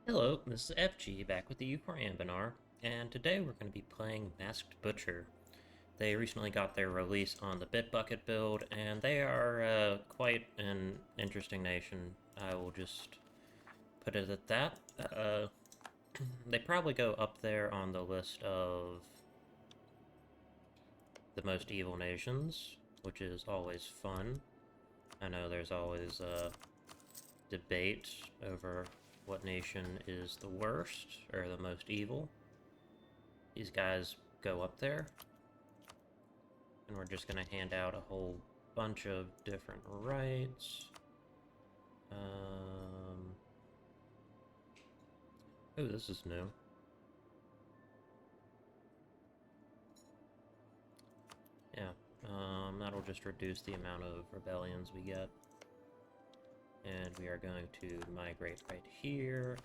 Hello, this is FG back with the U4 Anbennar, and today we're going to be playing Masked Butcher. They recently got their release on the bitbucket build, and they are quite an interesting nation. I will just put it at that. They probably go up there on the list of the most evil nations, which is always fun. I know there's always a debate over what nation is the worst or the most evil. These guys go up there, and we're just gonna hand out a whole bunch of different rights. Oh, this is new. Yeah, that'll just reduce the amount of rebellions we get. And we are going to migrate right here.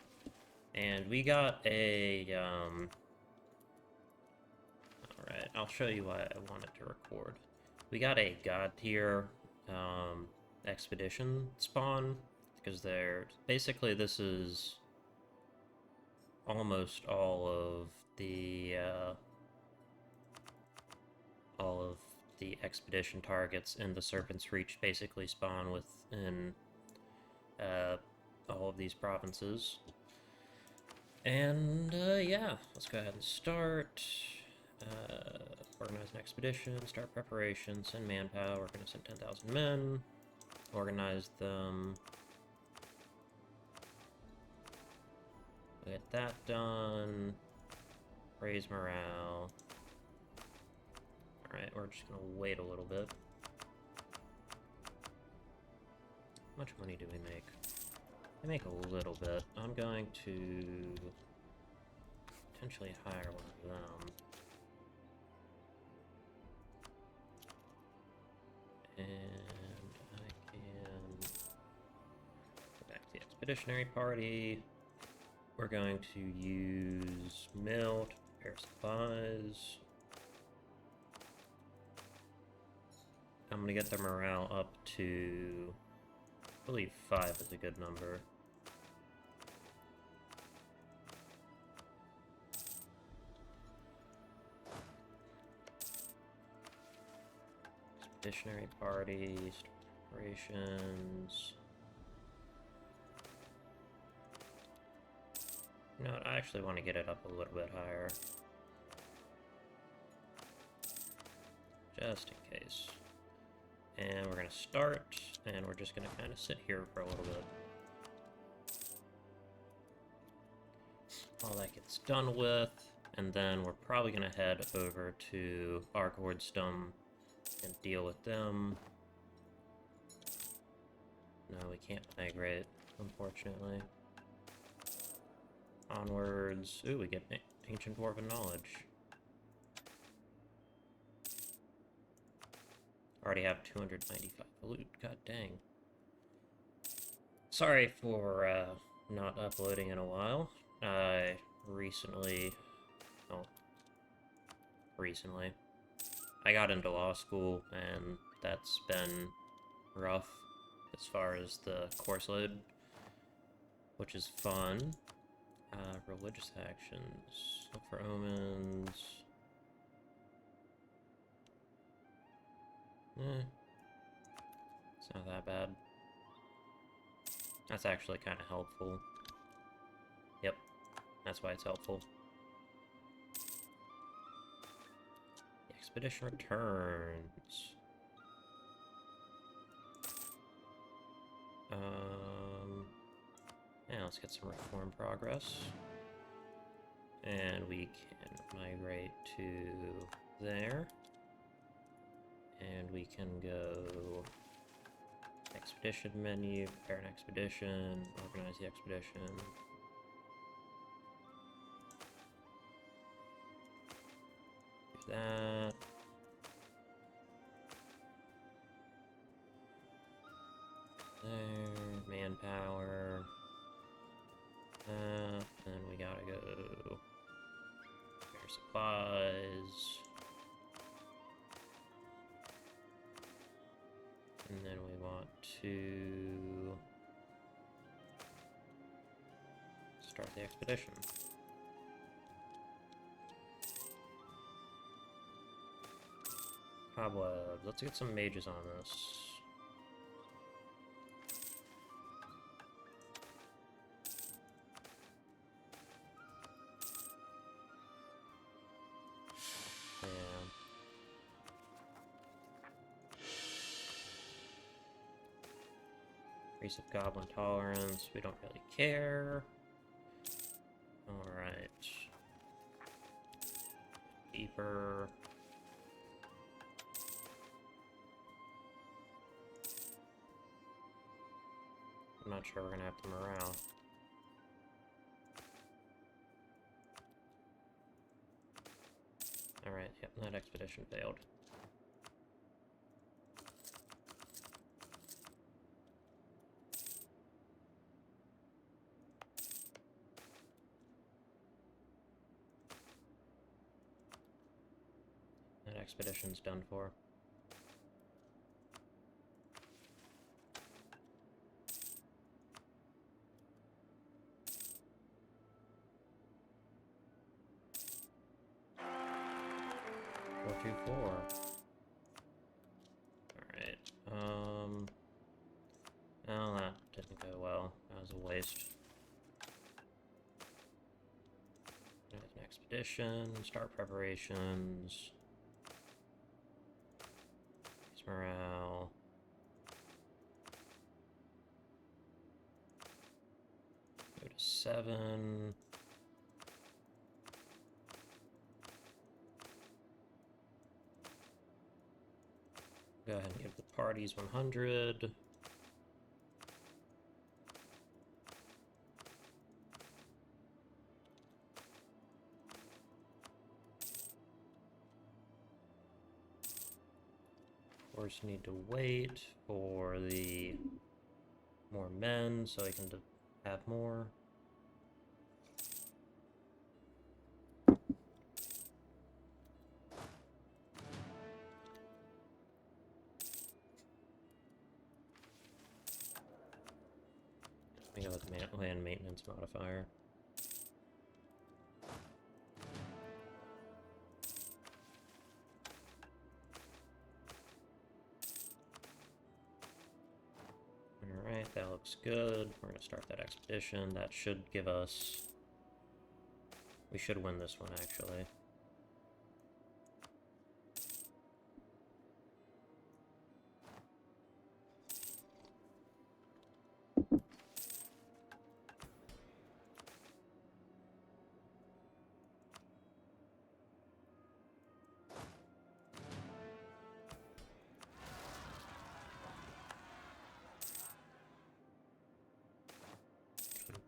And we got a, Alright, I'll show you why I wanted to record. We got a god tier expedition spawn, because they're... Basically, this is almost all of the expedition targets in the Serpent's Reach basically spawn within all of these provinces. And yeah, let's go ahead and start. Organize an expedition, start preparations, send manpower. We're going to send 10,000 men, organize them. Get that done. Raise morale. Alright, we're just going to wait a little bit. How much money do we make? I make a little bit. I'm going to potentially hire one of them. And I can go back to the expeditionary party. We're going to use mill to prepare supplies. I'm going to get their morale up to, I believe 5 is a good number. Expeditionary parties, operations. No, I actually want to get it up a little bit higher. Just in case. And we're going to start, and we're just going to kind of sit here for a little bit. All that gets done with, and then we're probably going to head over to Argordstum and deal with them. No, we can't migrate, unfortunately. Onwards. Ooh, we get ancient dwarven knowledge. Already have 295 loot. God dang. Sorry for not uploading in a while. I recently I got into law school, and that's been rough as far as the course load, which is fun. Religious actions. Look for omens. It's not that bad. That's actually kind of helpful. Yep, that's why it's helpful. The expedition returns. Yeah, let's get some reform progress. And we can migrate to there. And we can go expedition menu, prepare an expedition, organize the expedition. Do that. There, manpower. Then we gotta go prepare supplies. And then we want to Start the expedition. Cobweb. Let's get some mages on this. Yeah. Increase of goblin tolerance. We don't really care. Alright. Deeper. I'm not sure we're gonna have the morale. Alright, yep, that expedition failed. That expedition's done for. Four. Alright, oh, that didn't go well. That was a waste. There's an expedition, start preparations. Increase morale. Go to 7. Go ahead and give the parties 100. Of course, need to wait for the more men so I can have more. We go with land maintenance modifier. Alright, that looks good. We're gonna start that expedition. That should give us... We should win this one, actually.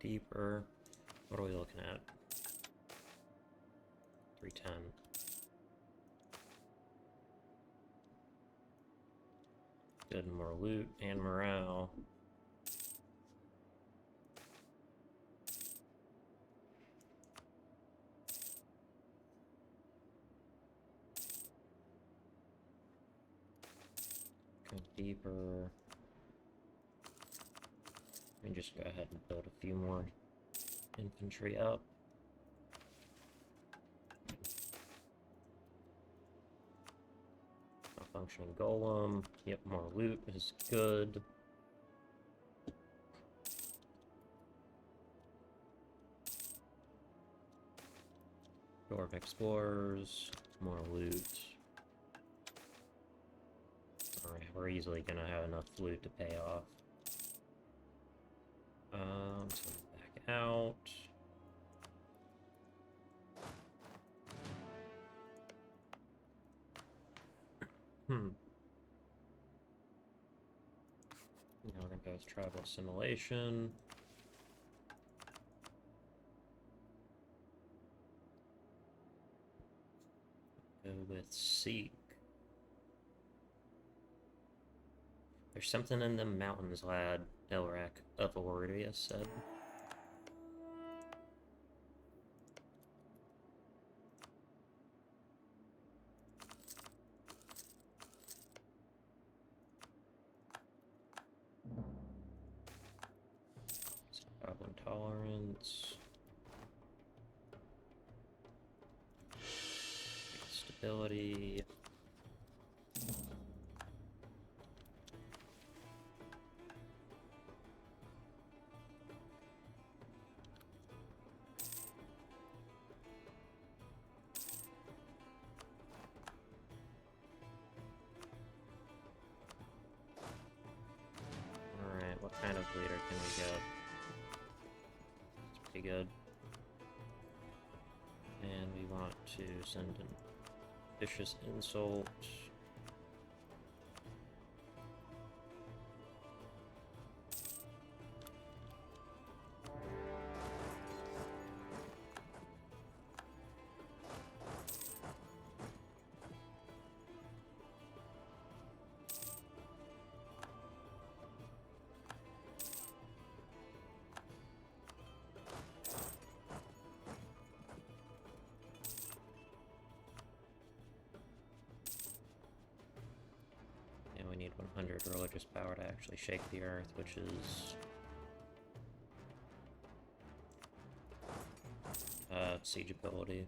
Deeper. What are we looking at? 310. Good, more loot and morale. Go deeper. And just go ahead and build a few more infantry up. Malfunctioning golem. Yep, more loot is good. Dwarf explorers. More loot. Alright, we're easily gonna have enough loot to pay off. So back out. Now we're gonna go with tribal assimilation. Go with seek. There's something in the mountains, lad, Elrac of Oridia said. Goblin tolerance. Ability. Alright, what kind of leader can we get? It's pretty good. And we want to send an vicious insult. We need 100 religious power to actually shake the earth, which is siege ability.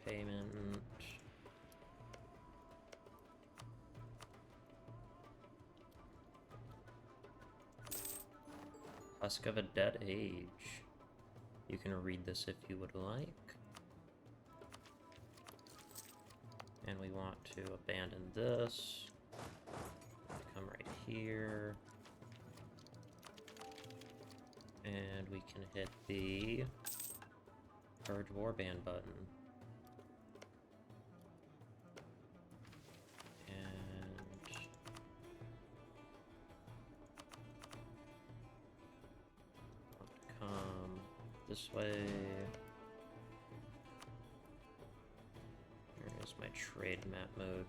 Payment. Husk of a Dead Age. You can read this if you would like. And we want to abandon this. Come right here. And we can hit the Purge Warband button. This way. Here's my trade map mode.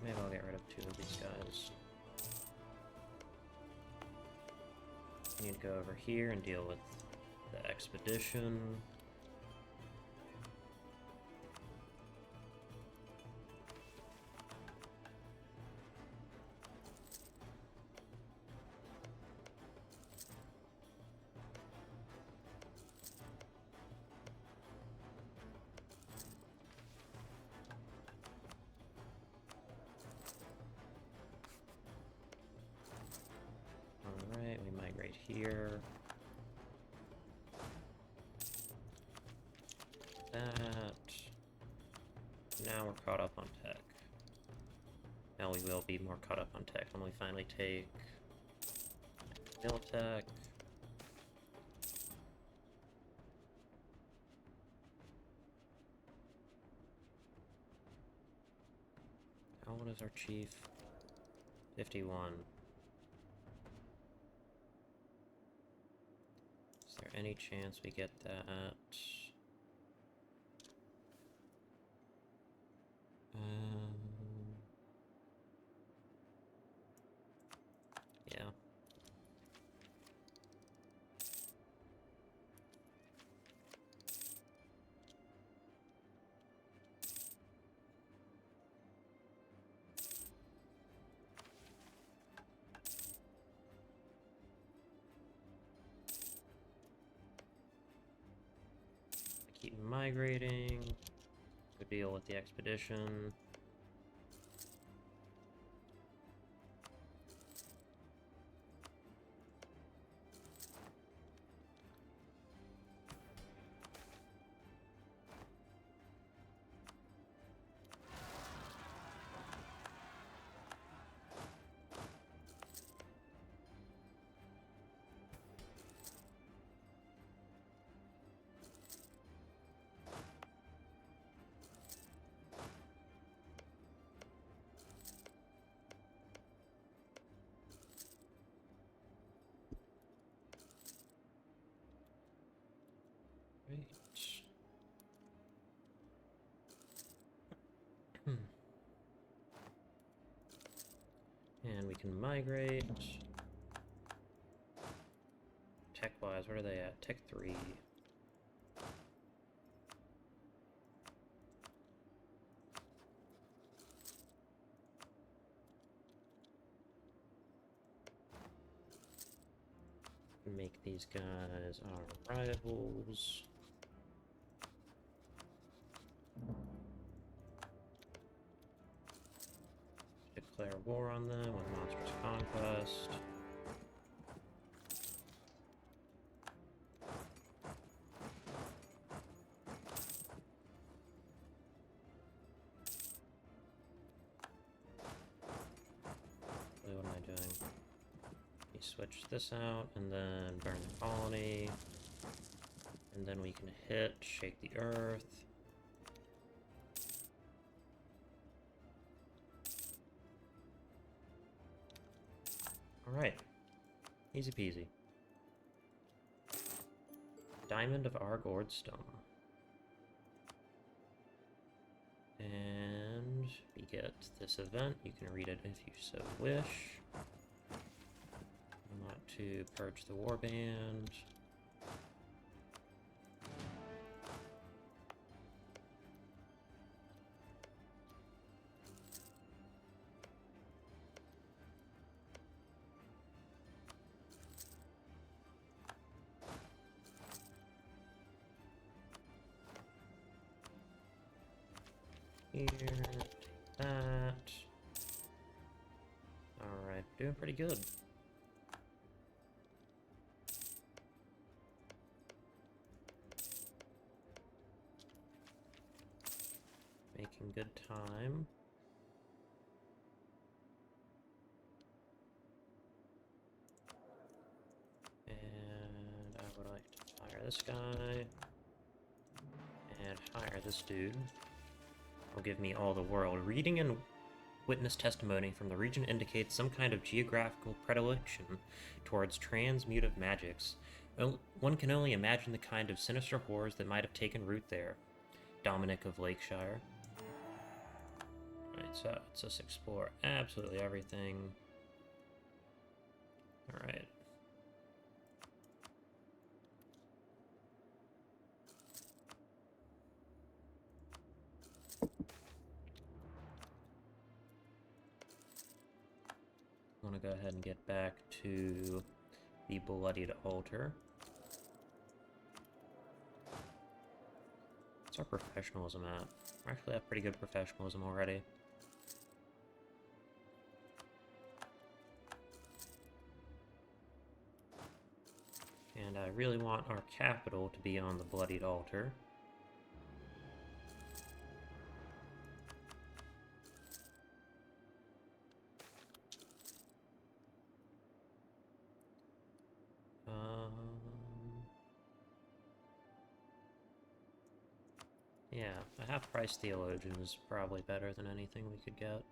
Maybe I'll get rid of 2 of these guys. I need to go over here and deal with the expedition. Alright, we migrate here. That. Now we're caught up on tech. Now we will be more caught up on tech when we finally take Militech. How old is our chief? 51. Is there any chance we get that? Yeah. Keep migrating. Good deal with the expedition. And we can migrate. Tech-wise, what are they at? Tech 3. Make these guys our rivals. Declare war on them with monstrous conquest. What am I doing? You switch this out and then burn the colony. And then we can hit, shake the earth. Alright. Easy peasy. Diamond of Argord Stone. And beget this event. You can read it if you so wish. I want to purge the warband. Here, take that. Alright, doing pretty good. Making good time. And I would like to hire this guy. And hire this dude. Will give me all the world. Reading and witness testimony from the region indicates some kind of geographical predilection towards transmutive magics. One can only imagine the kind of sinister horrors that might have taken root there. Dominic of Lakeshire. Alright, so let's just explore absolutely everything. Alright. I want to go ahead and get back to the Bloodied Altar. What's our professionalism at? We actually have pretty good professionalism already. And I really want our capital to be on the Bloodied Altar. Yeah, a half-price theologian is probably better than anything we could get.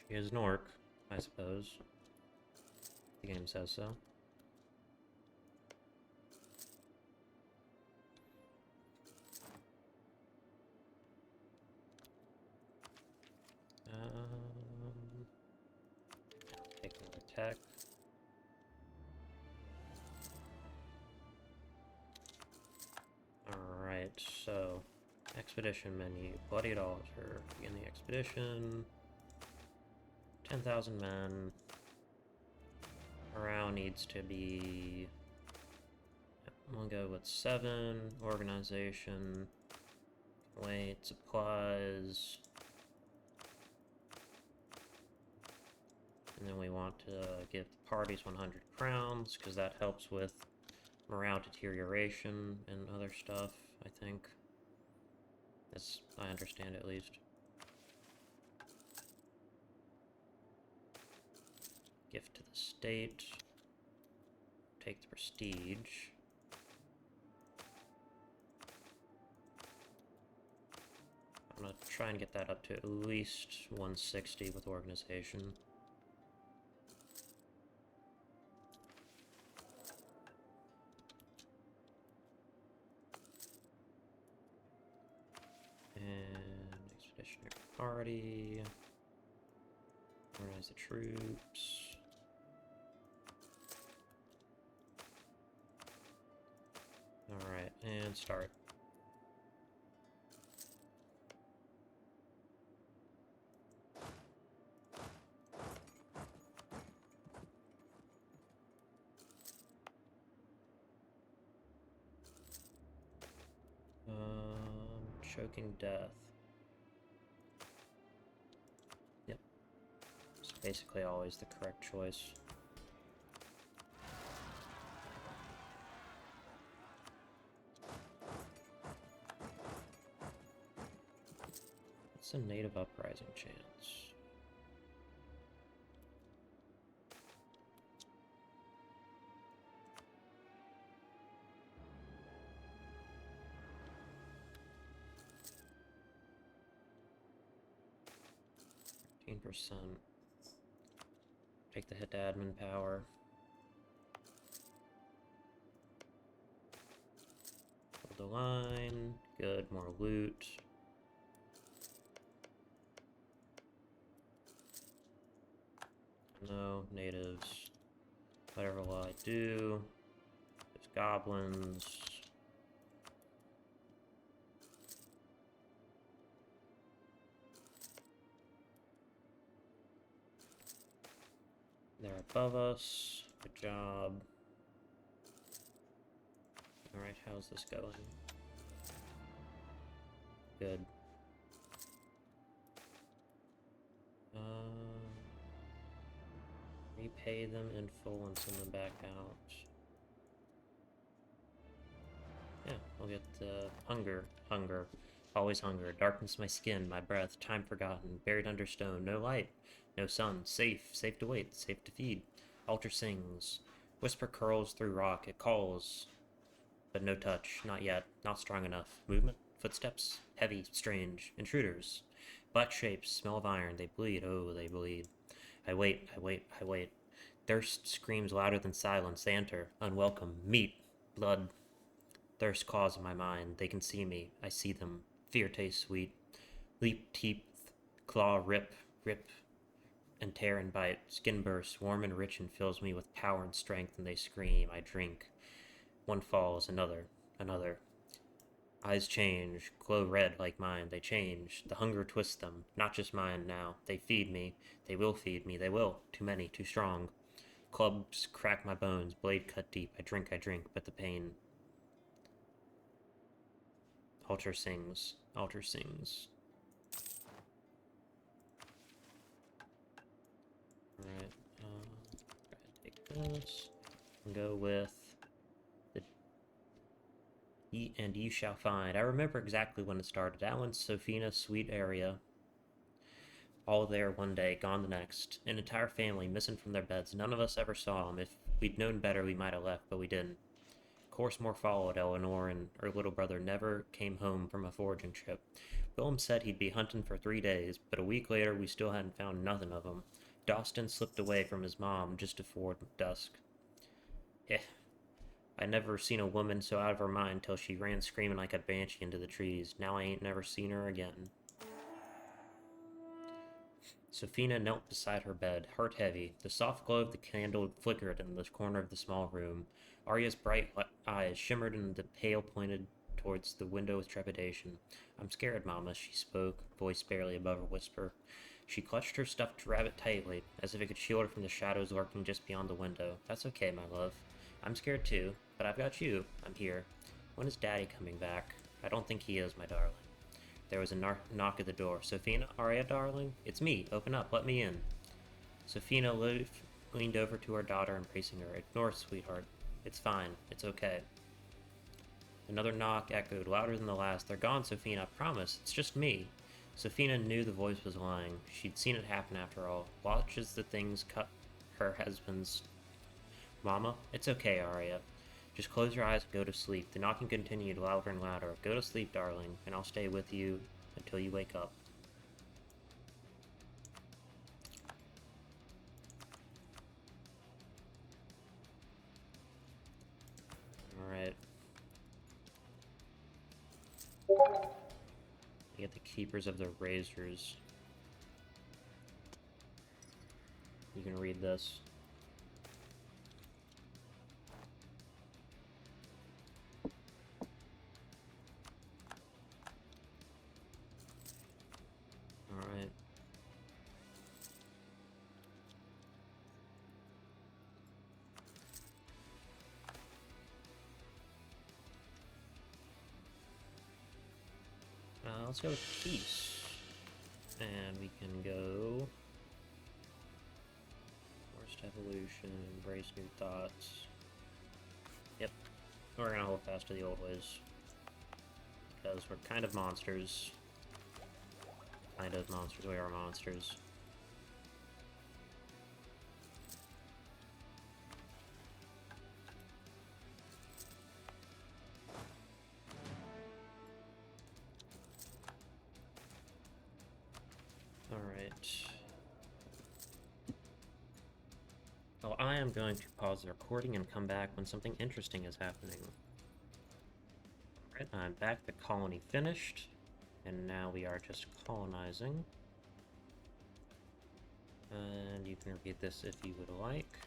She is an orc, I suppose. The game says so. Take another tech. Alright, so expedition menu, Bloodied Altar, begin the expedition. 10,000 men. Morale needs to be... We'll go with 7. Organization. Wait, supplies. And then we want to give the parties 100 crowns, because that helps with morale deterioration and other stuff, I think. As I understand it, at least. Gift to the state. Take the prestige. I'm gonna try and get that up to at least 160 with organization. Missionary party. Organize the troops. Alright, and start. Choking death. Yep. It's basically always the correct choice. What's a native uprising chance? %. Take the hit to admin power. Hold the line. Good, more loot. No, natives. Whatever will I do? There's goblins. They're above us. Good job. Alright, how's this going? Good. Repay them in full and send them back out. Yeah, we'll get hunger. Hunger. Always hunger. Darkness my skin, my breath, time forgotten, buried under stone, no light, no sun, safe, safe to wait, safe to feed. Altar sings. Whisper curls through rock, it calls. But no touch, not yet, not strong enough. Movement, footsteps, heavy, strange. Intruders. Black shapes, smell of iron, they bleed, oh, they bleed. I wait, I wait, I wait. Thirst screams louder than silence, they enter, unwelcome, meat, blood. Thirst claws in my mind, they can see me, I see them. Fear tastes sweet. Leap, teeth, claw, rip, rip, and tear and bite. Skin bursts, warm and rich, and fills me with power and strength, and they scream, I drink. One falls, another, another. Eyes change, glow red like mine, they change. The hunger twists them, not just mine now. They feed me, they will feed me, they will. Too many, too strong. Clubs crack my bones, blade cut deep. I drink, but the pain. Altar sings, altar sings. Alright, take this. And go with the Eat and you shall find. I remember exactly when it started. Alan's Sofina sweet area. All there one day, gone the next. An entire family missing from their beds. None of us ever saw them. If we'd known better, we might have left, but we didn't. Of course, more followed. Eleanor and her little brother never came home from a foraging trip. Willem said he'd be hunting for 3 days, but a week later we still hadn't found nothing of him. Dawson slipped away from his mom just before dusk. I never seen a woman so out of her mind till she ran screaming like a banshee into the trees. Now I ain't never seen her again. Sophina knelt beside her bed, heart heavy. The soft glow of the candle flickered in the corner of the small room. Arya's bright eyes shimmered and the pale pointed towards the window with trepidation. I'm scared, Mama, she spoke, voice barely above a whisper. She clutched her stuffed rabbit tightly, as if it could shield her from the shadows lurking just beyond the window. That's okay, my love. I'm scared too, but I've got you. I'm here. When is Daddy coming back? I don't think he is, my darling. There was a knock at the door. Sophina, Arya, darling? It's me. Open up. Let me in. Sophina leaned over to her daughter, embracing her. Ignore it, sweetheart. It's fine. It's okay. Another knock echoed, louder than the last. They're gone, Sophina. I promise. It's just me. Sophina knew the voice was lying. She'd seen it happen after all. Watch as the things cut her husband's... Mama, it's okay, Arya. Just close your eyes and go to sleep. The knocking continued louder and louder. Go to sleep, darling, and I'll stay with you until you wake up. Alright. You get the Keepers of the Razors. You can read this. Alright. Let's go with peace. And we can go... Forced evolution, embrace new thoughts. Yep. We're gonna hold fast to the old ways. Because we're kind of monsters. Kind of monsters, we are monsters. Alright. Well, I am going to pause the recording and come back when something interesting is happening. Alright, I'm back, the colony finished, and now we are just colonizing. And you can repeat this if you would like.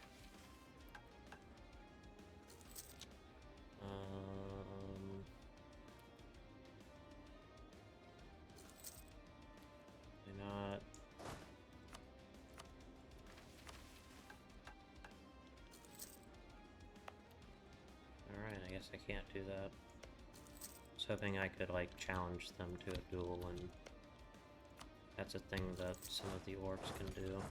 Why not? Alright, I guess I can't do that. I was hoping I could, like, challenge them to a duel, and that's a thing that some of the orcs can do.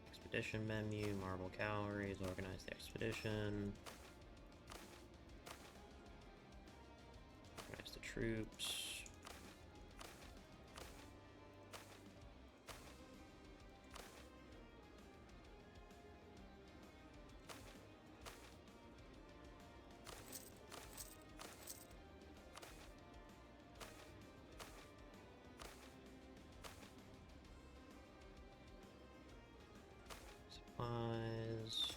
Expedition menu, marble calories, organize the expedition. Organize the troops. Supplies.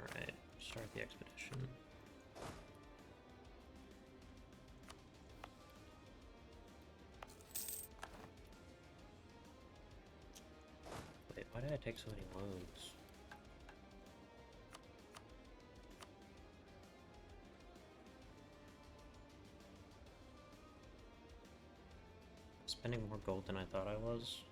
Alright, start the expedition. Wait, why did I take so many loans? Spending more gold than I thought I was.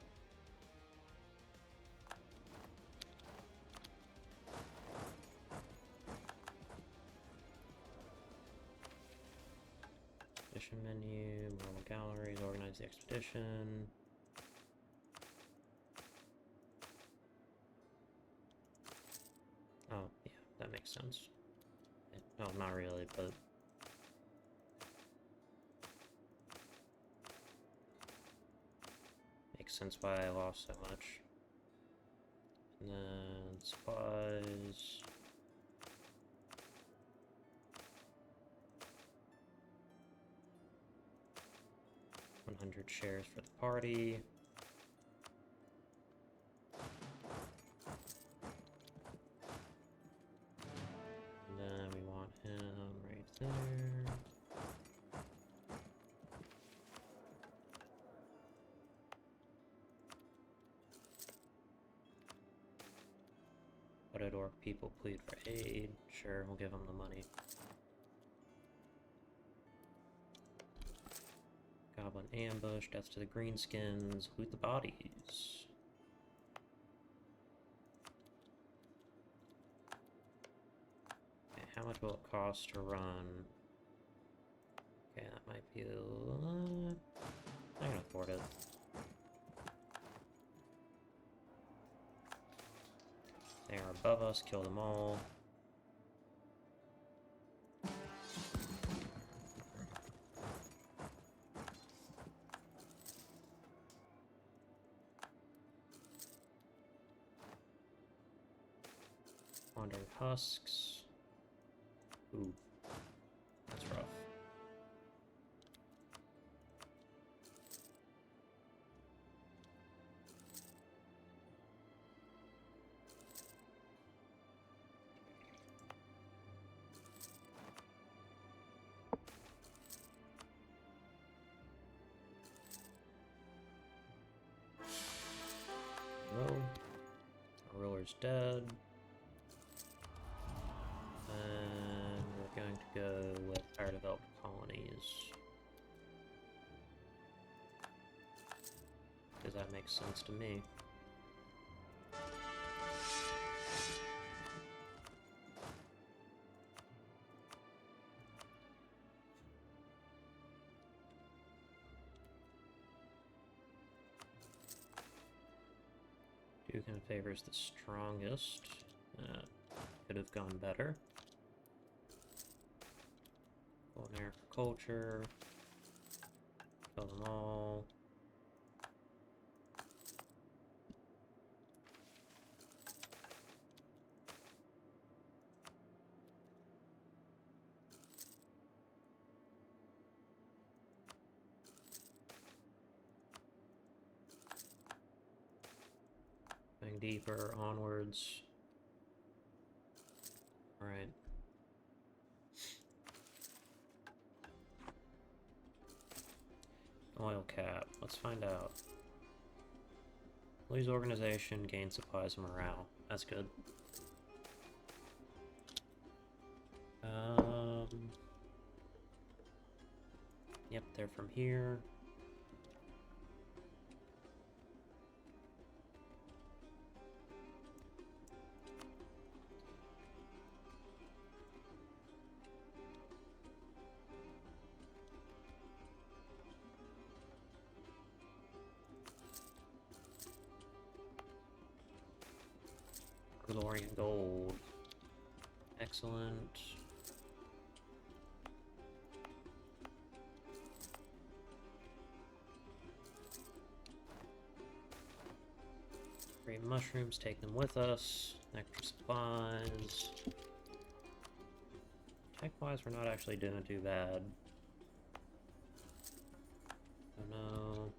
Expedition menu, normal galleries, organize the expedition. Oh, yeah, that makes sense. Well, not really, but... makes sense why I lost so much. And then supplies. $100 shares for the party. And then we want him right there. What did orc people plead for aid? Sure, we'll give them the money. Goblin ambush, deaths to the greenskins, loot the bodies. Okay, how much will it cost to run? Okay, that might be I can afford it. They are above us, kill them all. Wandering husks. Ooh, that's rough. Explorer's dead. And we're going to go with higher developed colonies. Because that makes sense to me. Dukin favors the strongest. Could have gone better. Culinary culture. Kill them all. Going deeper, onwards. Alright. Oil cap. Let's find out. Lose organization, gain supplies and morale. That's good. Yep, they're from here. Glory and gold. Excellent. Great mushrooms, take them with us. Extra supplies. Tech-wise, we're not actually doing too bad. Oh no.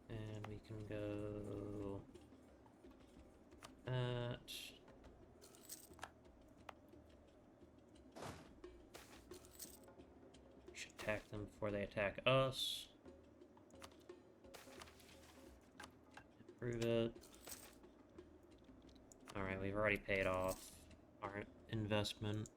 And we can go that. We should attack them before they attack us. Improve it. Alright, we've already paid off our investment.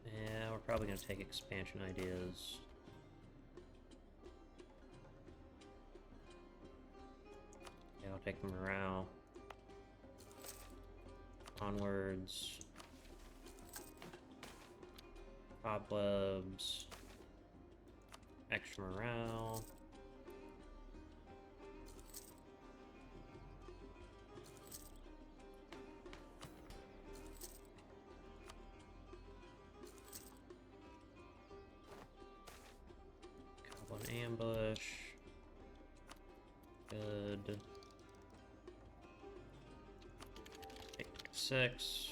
Yeah, we're probably going to take expansion ideas. Yeah, I'll take morale. Onwards. Cobwebs. Extra morale. Goblin ambush. Good. 6.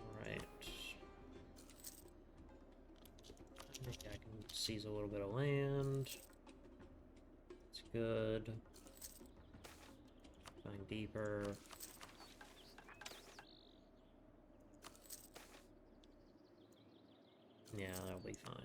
Alright. I think I can seize a little bit of land. It's good. Going deeper. Yeah, that'll be fine.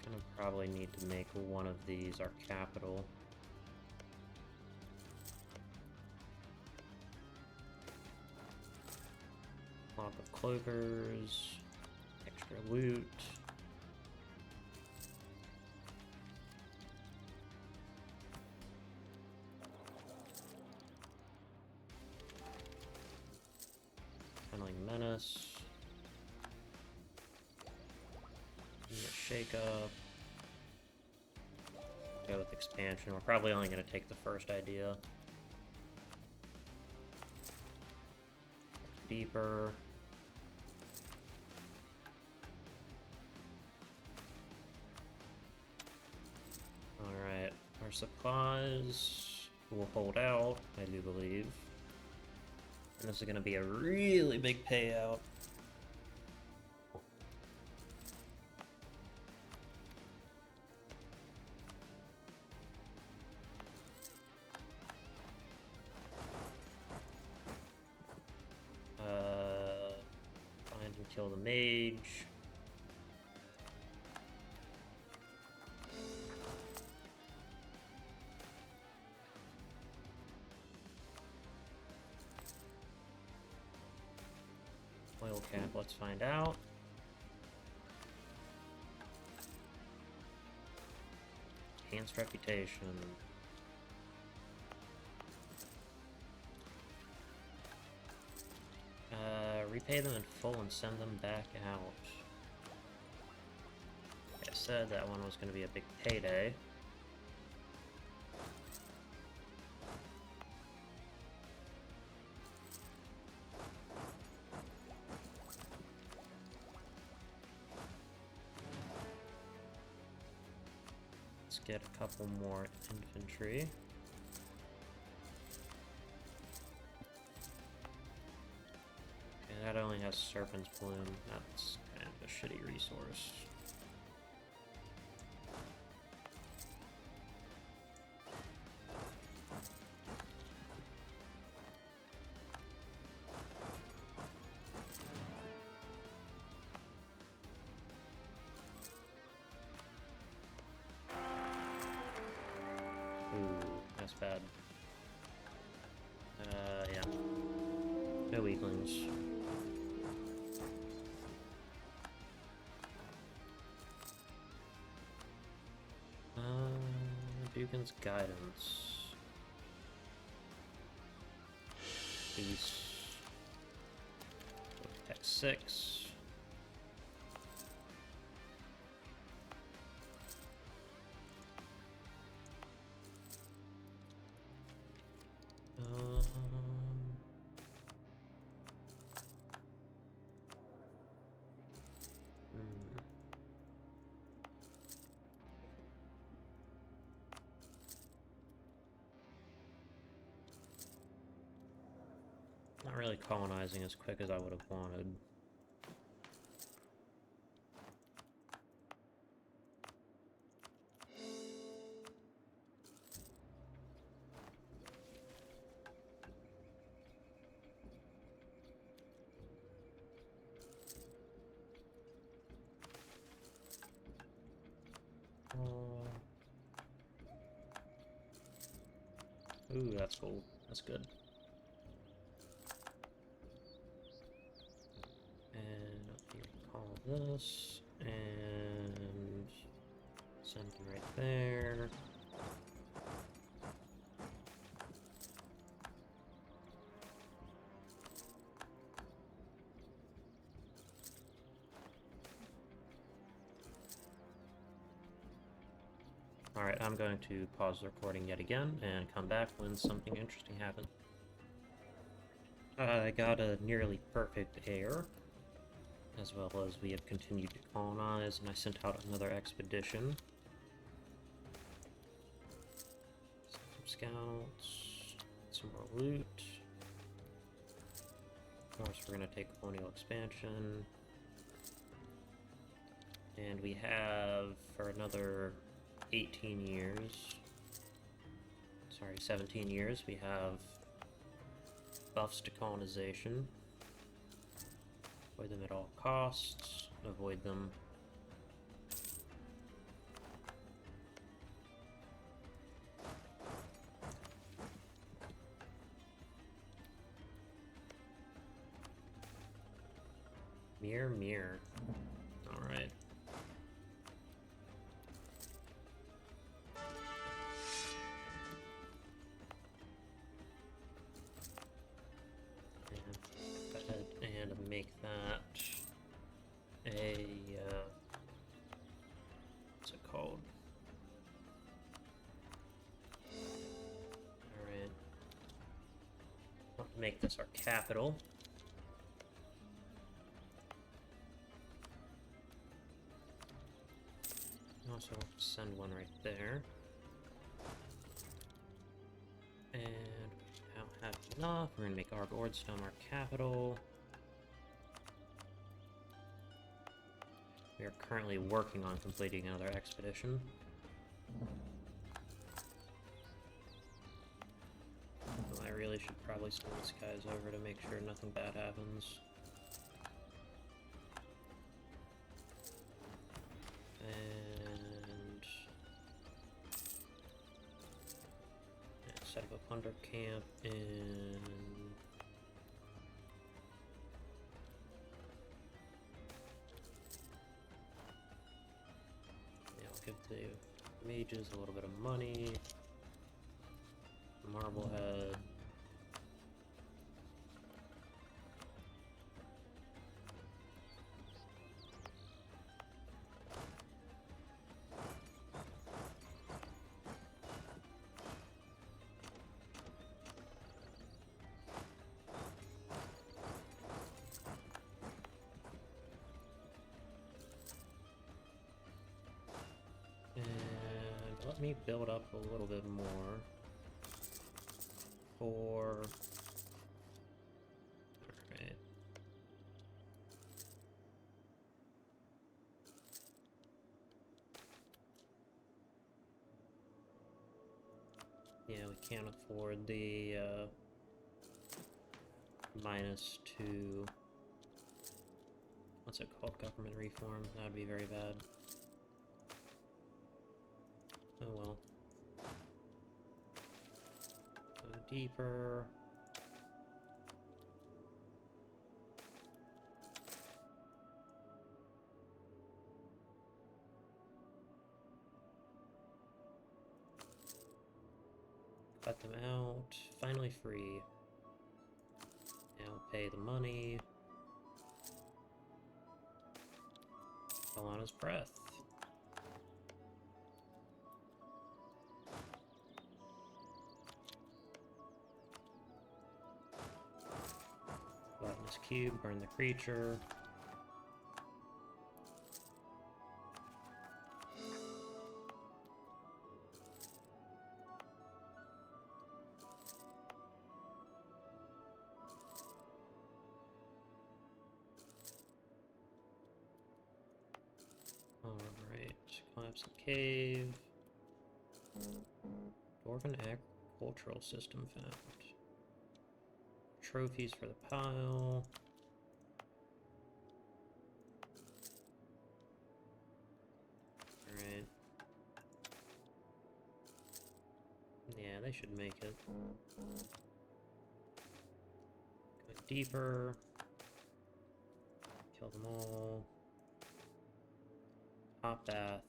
Gonna probably need to make one of these our capital. Flock of cloakers, extra loot. Menace. Shake up. Go with expansion. We're probably only going to take the first idea. Deeper. supplies. We'll hold out, I do believe. And this is going to be a really big payout. Find and kill the mage. Oil cap, let's find out. Enhanced reputation. Repay them in full and send them back out. Like I said, that one was going to be a big payday. Let's get a couple more infantry. That only has Serpent's Bloom. That's kind of a shitty resource. Ooh, that's bad. Yeah. No weaklings. Dugan's Guidance. Peace. Tech 6. Not really colonizing as quick as I would have wanted. Ooh, that's cool. That's good. This and send them right there. Alright, I'm going to pause the recording yet again and come back when something interesting happens. I got a nearly perfect air, as well as we have continued to colonize, and I sent out another expedition. Some scouts, some more loot. Of course, we're going to take colonial expansion. And we have, for another 18 years, sorry, 17 years, we have buffs to colonization. Avoid them at all costs. Avoid them. Mirror. Alright. And make that a, what's it called? Alright. I'll make this our capital. Also send one right there. off. We're gonna make our Ordstone our capital. We are currently working on completing another expedition. Well, I really should probably send these guys over to make sure nothing bad happens. And yeah, set up a plunder camp in give the mages a little bit of money. Marblehead. Let me build up a little bit more for... Alright. Yeah, we can't afford the -2... What's it called? Government reform. That would be very bad. Oh well. Go deeper. Cut them out. Finally free. Now pay the money. Fell on his breath. Flatten this cube, burn the creature. Alright, collapse the cave. Dwarven agricultural system found. Trophies for the pile. Alright. Yeah, they should make it. Go deeper. Kill them all. Hot bath.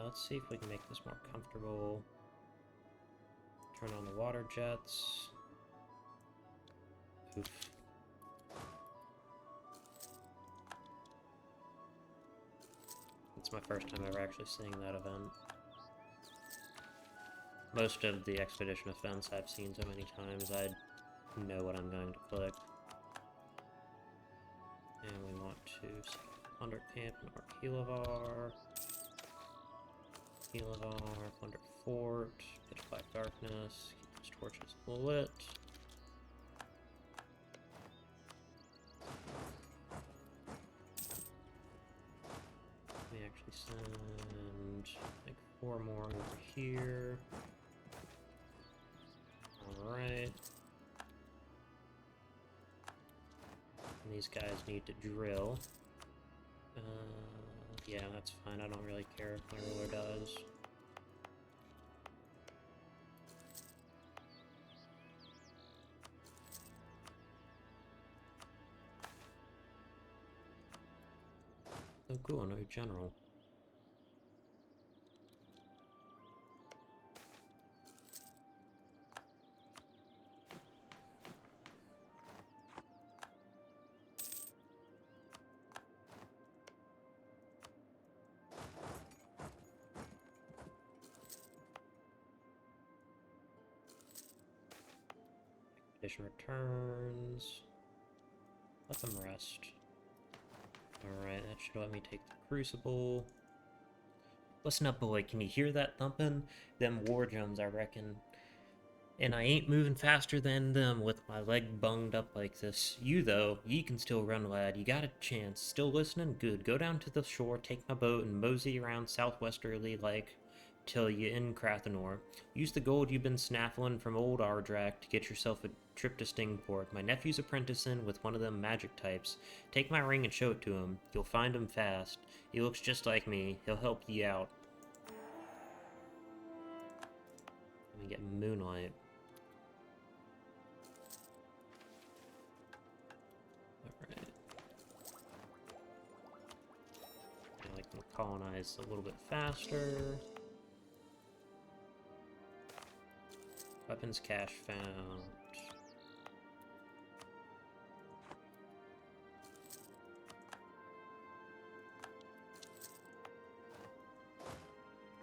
Let's see if we can make this more comfortable. Turn on the water jets. Oof. It's my first time ever actually seeing that event. Most of the expedition events I've seen so many times, I know what I'm going to click. And we want to plunder camp in Arkilavar. Arkilavar, plunder fort, pitch black darkness, keep those torches lit. We actually send like 4 more over here. Alright. And these guys need to drill. Yeah, that's fine. I don't really care if my ruler does. Oh cool, no general. Expedition returns. Let them rest. Alright, that should let me take the crucible. Listen up, boy. Can you hear that thumping? Them war drums, I reckon. And I ain't moving faster than them with my leg bunged up like this. You, though, ye can still run, lad. You got a chance. Still listening? Good. Go down to the shore, take my boat, and mosey around southwesterly like till you in Crathanor. Use the gold you've been snaffling from old Ardrak to get yourself a trip to Stingport. My nephew's apprenticing with one of them magic types. Take my ring and show it to him. You'll find him fast. He looks just like me. He'll help ye out. Let me get Moonlight. Alright. Now I can colonize a little bit faster. Weapons cache found.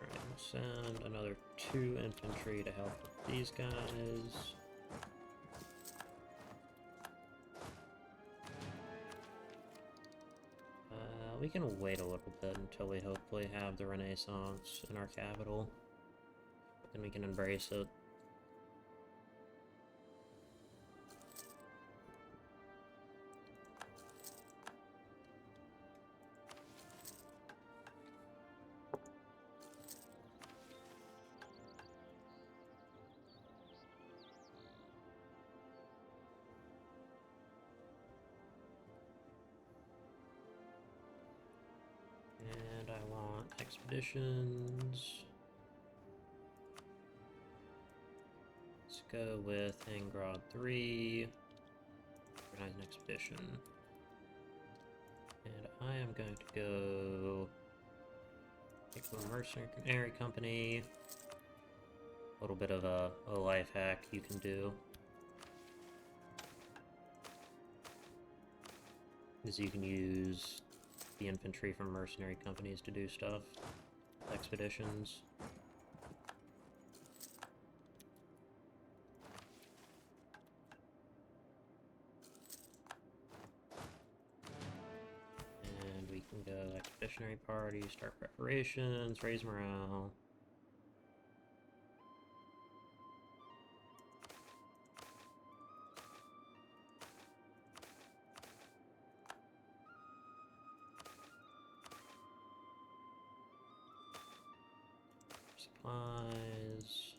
Alright, we'll send another 2 infantry to help with these guys. We can wait a little bit until we hopefully have the Renaissance in our capital. Then we can embrace it. And I want expeditions. Let's go with Angrod 3. Organize an expedition. And I am going to go pick a mercenary company. A little bit of a life hack you can do is you can use the infantry from mercenary companies to do stuff. Expeditions. And we can go expeditionary party, start preparations, raise morale. Supplies.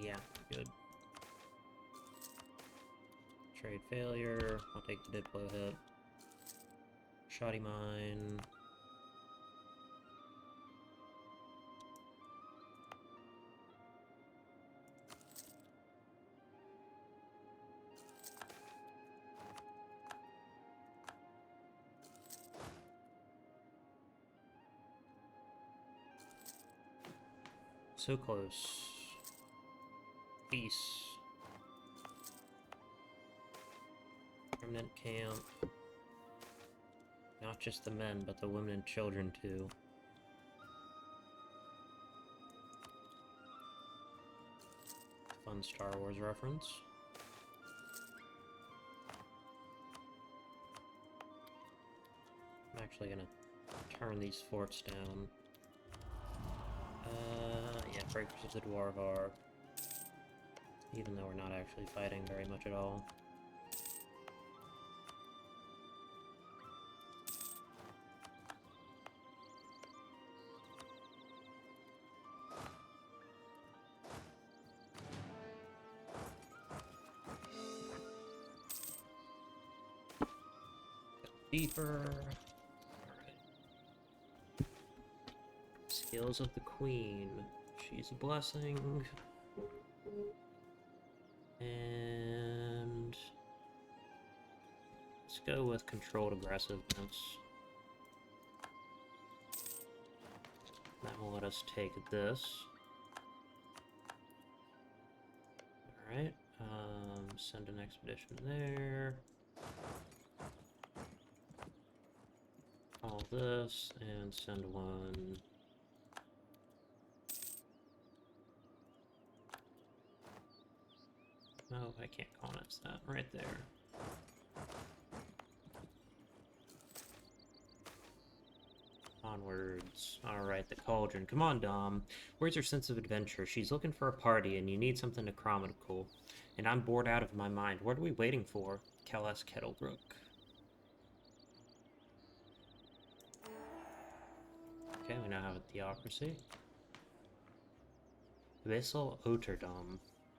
Yeah, good. Trade failure. I'll take the Diplo hit. Shoddy mine. So close. Peace. Permanent camp. Not just the men, but the women and children too. Fun Star Wars reference. I'm actually gonna turn these forts down. Yeah, Breakers of the Dwarvar. Even though we're not actually fighting very much at all. Deeper. Alright. Skills of the Queen. She's a blessing. And let's go with controlled aggressiveness. That will let us take this. Alright, send an expedition there. All this, and send one. Oh, I can't colonize that. Right there. Onwards. Alright, the cauldron. Come on, Dom. Where's your sense of adventure? She's looking for a party, and you need something economical. And I'm bored out of my mind. What are we waiting for? Kellis Kettlebrook. Okay, we now have a theocracy. Abyssal Oterdom.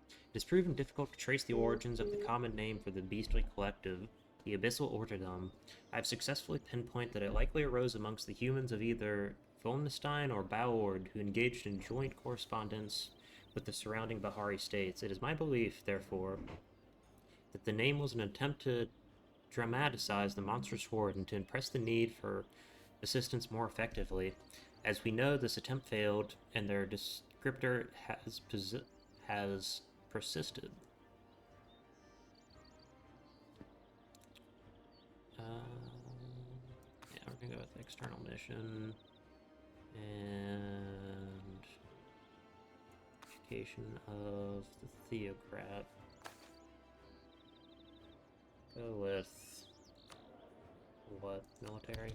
It has proven difficult to trace the origins of the common name for the beastly collective, the Abyssal Ortodom. I have successfully pinpointed that it likely arose amongst the humans of either Volnestein or Baord, who engaged in joint correspondence with the surrounding Bahari states. It is my belief, therefore, that the name was an attempt to dramatize the monstrous horde and to impress the need for assistance more effectively. As we know, this attempt failed, and their descriptor has persisted. Yeah, we're gonna go with external mission and education of the theocrat. Go with what? Military?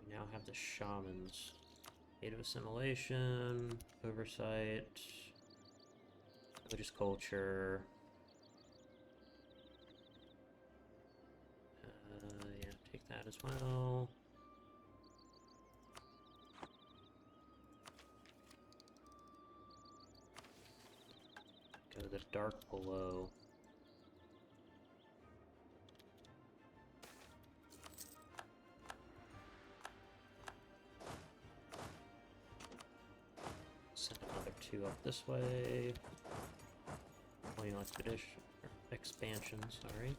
We now have the shamans. Native assimilation, oversight, religious culture. Yeah, take that as well. Go to the dark below. Send another 2 up this way. Colonial expedition, expansion, sorry.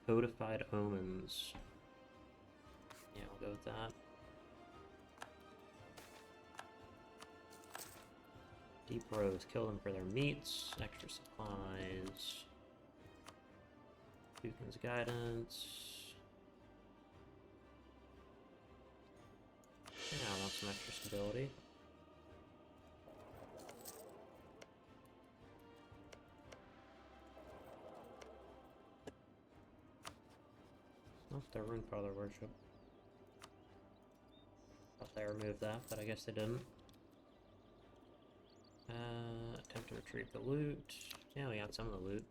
Codified omens. Yeah, we'll go with that. Deep rows, kill them for their meats, extra supplies. Dukin's guidance. Yeah, I want some extra stability. Oh, their Runefather worship. Thought they removed that, but I guess they didn't. Attempt to retrieve the loot. Yeah, we got some of the loot.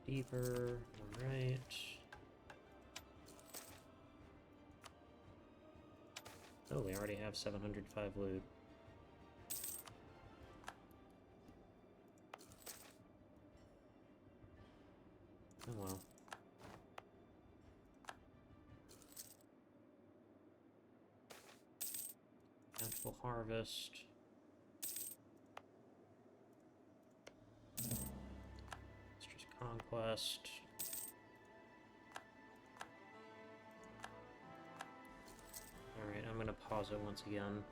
Deeper, alright. Oh, we already have 705 loot. Oh well. Bountiful harvest. It's just conquest. Alright, I'm gonna pause it once again.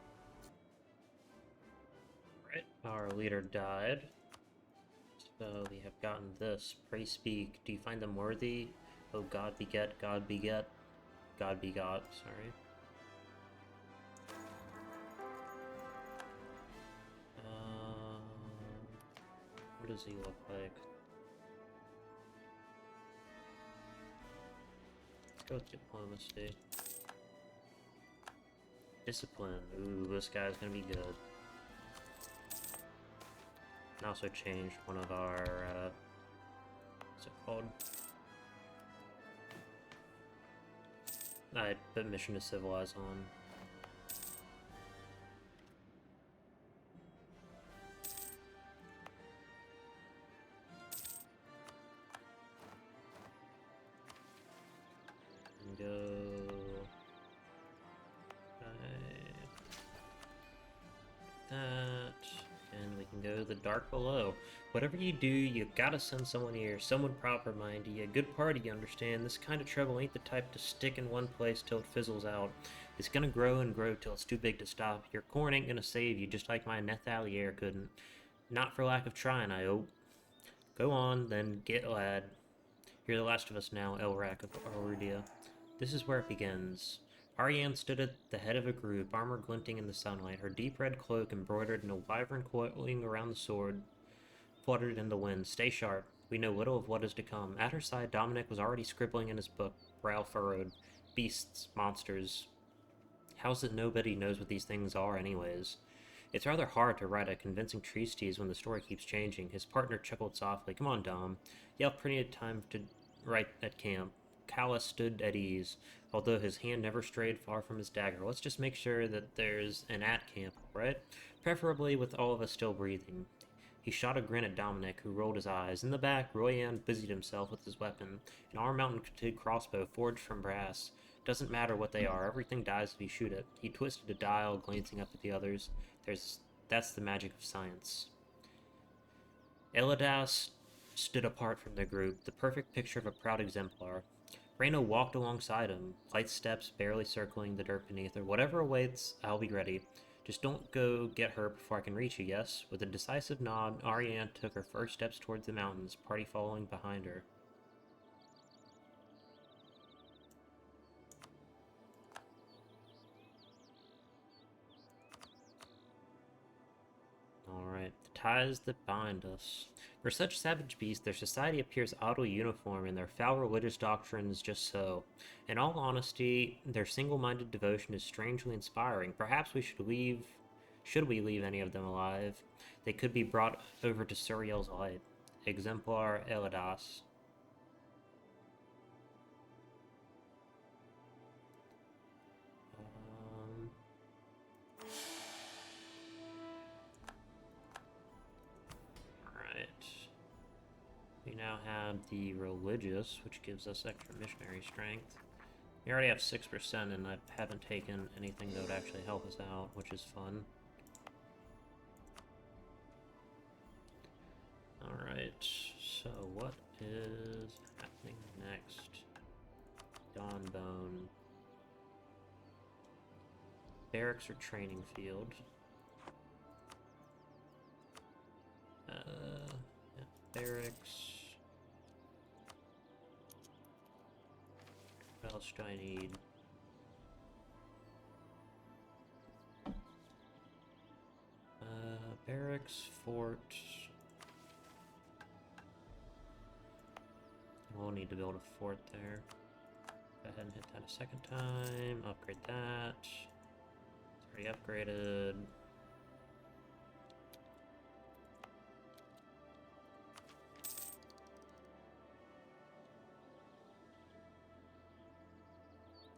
Right, our leader died. So we have gotten this. Pray speak. Do you find them worthy? Oh, God beget, God beget, God begot, sorry. What does he look like? Let's go with diplomacy. Discipline. Ooh, this guy's gonna be good. And also changed one of our, what's it called? I put mission to civilize on. And go... that, and we can go the dark below. Whatever you do, you gotta send someone here, someone proper-minded, a good party, you understand? This kind of trouble ain't the type to stick in one place till it fizzles out. It's gonna grow and grow till it's too big to stop. Your corn ain't gonna save you, just like my Nethalier couldn't. Not for lack of trying, I hope. Go on, then get lad. You're the last of us now, Elrak of Auredia. This is where it begins. Ariane stood at the head of a group, armor glinting in the sunlight, her deep red cloak embroidered in a wyvern coiling around the sword, fluttered in the wind. Stay sharp. We know little of what is to come. At her side, Dominic was already scribbling in his book, brow furrowed. Beasts, monsters. How's it nobody knows what these things are, anyways? It's rather hard to write a convincing treatise when the story keeps changing. His partner chuckled softly. Come on, Dom. You have plenty of time to write at camp. Callus stood at ease, although his hand never strayed far from his dagger. Let's just make sure that there's an at camp, right? Preferably with all of us still breathing. He shot a grin at Dominic, who rolled his eyes. In the back, Royan busied himself with his weapon, an arm-mounted crossbow forged from brass. Doesn't matter what they are, everything dies if you shoot it. He twisted a dial, glancing up at the others. That's the magic of science. Elidas stood apart from the group, the perfect picture of a proud exemplar. Reyna walked alongside him, light steps barely circling the dirt beneath her. Whatever awaits, I'll be ready. Just don't go get her before I can reach you, yes? With a decisive nod, Ariane took her first steps towards the mountains, party following behind her. Alright, the ties that bind us. For such savage beasts, their society appears oddly uniform, and their foul religious doctrines just so. In all honesty, their single-minded devotion is strangely inspiring. Perhaps we should leave... Should we leave any of them alive? They could be brought over to Suriel's light. Exemplar Elidas. Alright. We now have the religious, which gives us extra missionary strength. We already have 6%, and I haven't taken anything that would actually help us out, which is fun. Alright, so what is happening next? Dawnbone. Barracks or training field. Yeah, barracks. What else do I need? Barracks, fort. We'll need to build a fort there. Go ahead and hit that a second time. Upgrade that. It's already upgraded.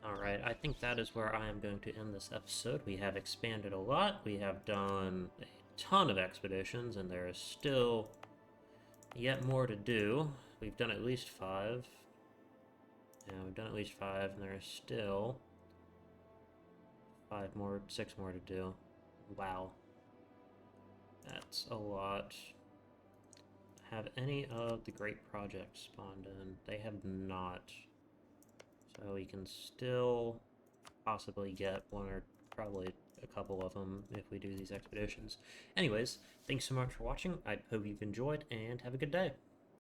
Alright, I think that is where I am going to end this episode. We have expanded a lot. We have done a ton of expeditions, and there is still yet more to do. We've done at least 5. Yeah, we've done at least 5, and there is still 6 more to do. Wow. That's a lot. Have any of the great projects spawned in? They have not. So we can still possibly get one or probably a couple of them if we do these expeditions. Anyways, thanks so much for watching. I hope you've enjoyed, and have a good day.